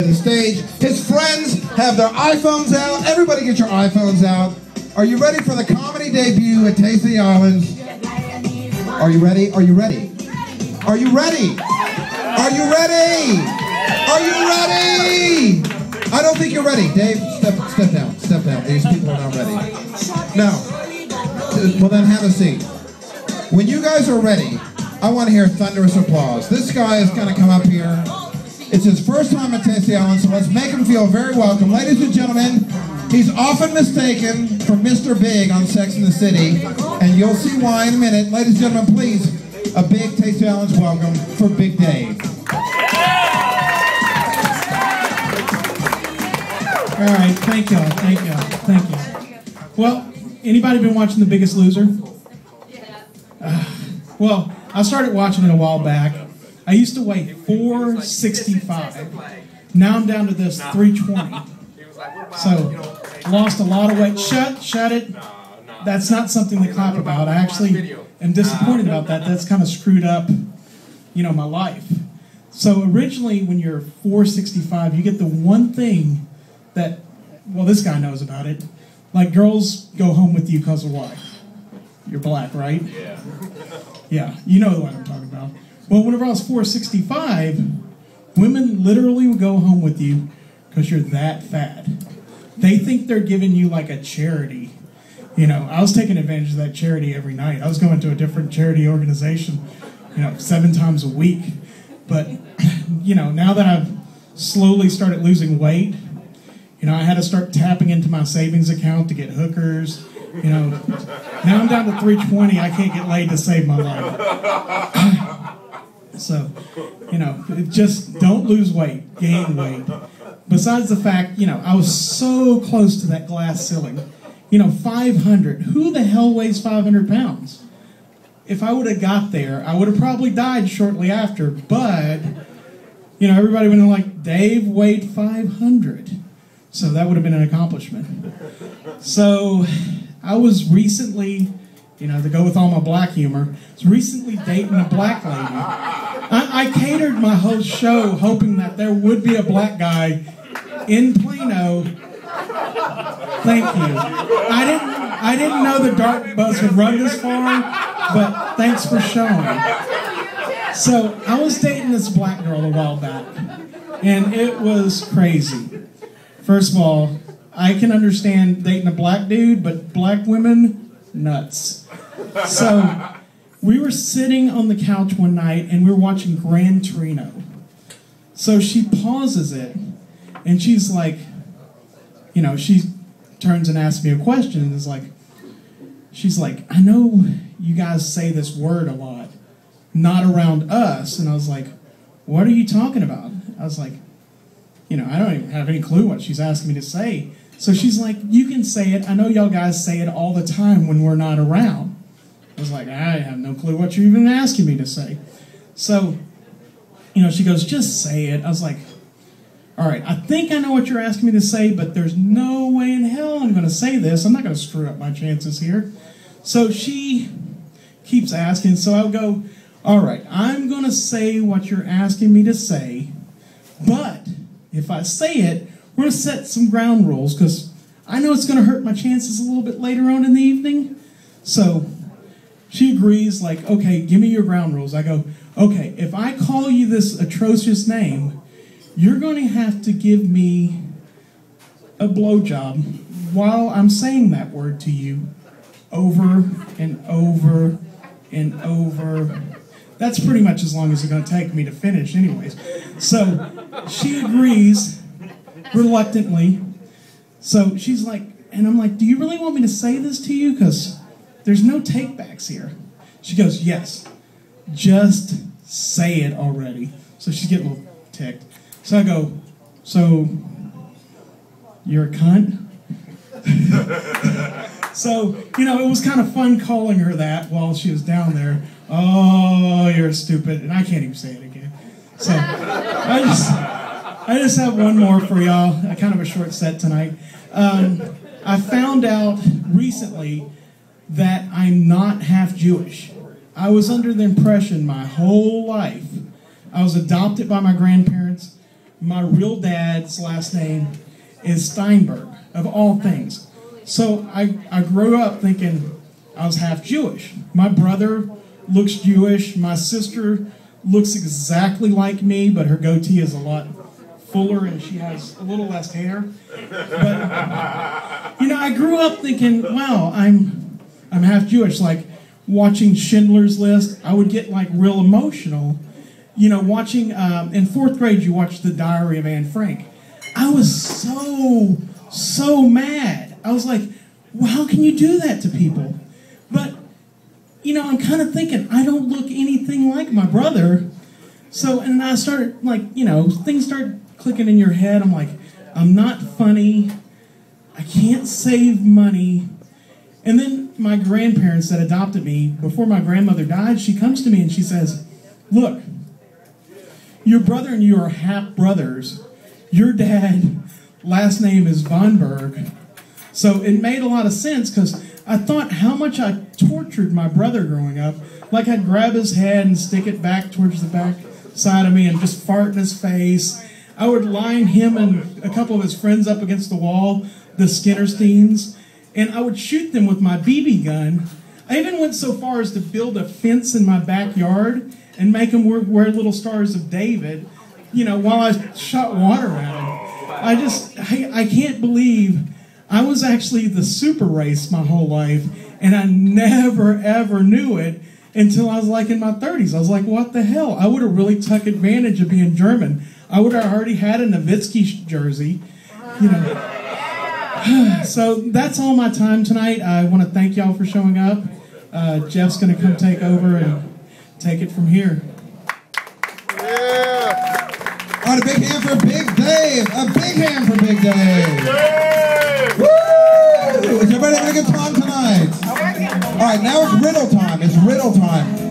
The stage. His friends have their iPhones out. Everybody get your iPhones out. Are you ready for the comedy debut at Taste of the Islands? Are you ready? Are you ready? Are you ready? Are you ready? Are you ready? I don't think you're ready. Dave, step down. Step down. These people are not ready. No. Well, then have a seat. When you guys are ready, I want to hear thunderous applause. This guy is going to come up here. It's his first time at Taste of the Island, so let's make him feel very welcome. Ladies and gentlemen, he's often mistaken for Mr. Big on Sex and the City, and you'll see why in a minute. Ladies and gentlemen, please, a big Taste of the Islands welcome for Big Dave. All right, thank y'all, thank y'all, thank you. Well, anybody been watching The Biggest Loser? Well, I started watching it a while back. I used to weigh 465. Now I'm down to this 320. So, lost a lot of weight. Shut it. That's not something to clap about. I actually am disappointed about that. That's kind of screwed up, my life. So originally, when you're 465, you get the one thing that, well, this guy knows about it. Like, girls go home with you because of what? You're black, right? Yeah. Yeah, you know what I'm talking about. Well, whenever I was 465, women literally would go home with you because you're that fat. They think they're giving you like a charity. I was taking advantage of that charity every night. I was going to a different charity organization, 7 times a week. But, now that I've slowly started losing weight, I had to start tapping into my savings account to get hookers. Now I'm down to 320. I can't get laid to save my life. So, just don't lose weight, gain weight. Besides the fact, I was so close to that glass ceiling. 500. Who the hell weighs 500 pounds? If I would have got there, I would have probably died shortly after. But, everybody would have like, Dave weighed 500. So that would have been an accomplishment. So I was recently, to go with all my black humor, was recently dating a black lady. I catered my whole show hoping that there would be a black guy in Plano. Thank you. I didn't know the dark bus would run this far, but thanks for showing. So I was dating this black girl a while back, and it was crazy. First of all, I can understand dating a black dude, but black women, nuts. So we were sitting on the couch one night, and we were watching Gran Torino. So she pauses it, and she's like, she turns and asks me a question, and is like, she's like, I know you guys say this word a lot, not around us. And I was like, what are you talking about? I was like, I don't even have any clue what she's asking me to say. So she's like, you can say it. I know y'all guys say it all the time when we're not around. I was like, I have no clue what you're even asking me to say. So, she goes, just say it. I was like, all right, I think I know what you're asking me to say, but there's no way in hell I'm going to say this. I'm not going to screw up my chances here. So she keeps asking. So I'll go, all right, I'm going to say what you're asking me to say, but if I say it, we're going to set some ground rules because I know it's going to hurt my chances a little bit later on in the evening. So she agrees, like, okay, give me your ground rules. I go, okay, if I call you this atrocious name, you're going to have to give me a blowjob while I'm saying that word to you over and over and over. That's pretty much as long as it's going to take me to finish anyways. So she agrees reluctantly. So she's like, and I'm like, do you really want me to say this to you? Because there's no takebacks here. She goes, yes, just say it already. So she's getting a little ticked. So I go, so you're a cunt? So, it was kind of fun calling her that while she was down there. Oh, you're stupid. And I can't even say it again. So I just have one more for y'all. Kind of a short set tonight. I found out recently that I'm not half Jewish. I was under the impression my whole life I was adopted by my grandparents. my real dad's last name is Steinberg, of all things. So I grew up thinking I was half Jewish. My brother looks Jewish. My sister looks exactly like me, but her goatee is a lot fuller and she has a little less hair. But, you know, I grew up thinking, wow, I'm half Jewish. Like watching Schindler's List, I would get like real emotional. You know, watching, in 4th grade, you watched The Diary of Anne Frank. I was so mad. I was like, well, how can you do that to people? But, you know, I'm kind of thinking, I don't look anything like my brother. So, and I started, like, you know, things start clicking in your head. I'm like, I'm not funny. I can't save money. And then my grandparents that adopted me, before my grandmother died, she comes to me and she says, look, your brother and you are half brothers. Your dad, last name is Vonberg. So it made a lot of sense because I thought how much I tortured my brother growing up. Like I'd grab his head and stick it back towards the back side of me and just fart in his face. I would line him and a couple of his friends up against the wall, the Skinnersteins, and I would shoot them with my BB gun. I even went so far as to build a fence in my backyard and make them wear little Stars of David, you know, while I shot water at them. I can't believe I was actually the super race my whole life, and I never, ever knew it until I was like in my 30s. I was like, what the hell? I would have really took advantage of being German. I would have already had a Nowitzki jersey, you know. So that's all my time tonight. I want to thank y'all for showing up. Jeff's going to come take over and take it from here. Yeah. All right, a big hand for Big Dave. A big hand for Big Dave. Woo! Is everybody having a good time tonight? All right, now it's riddle time. It's riddle time.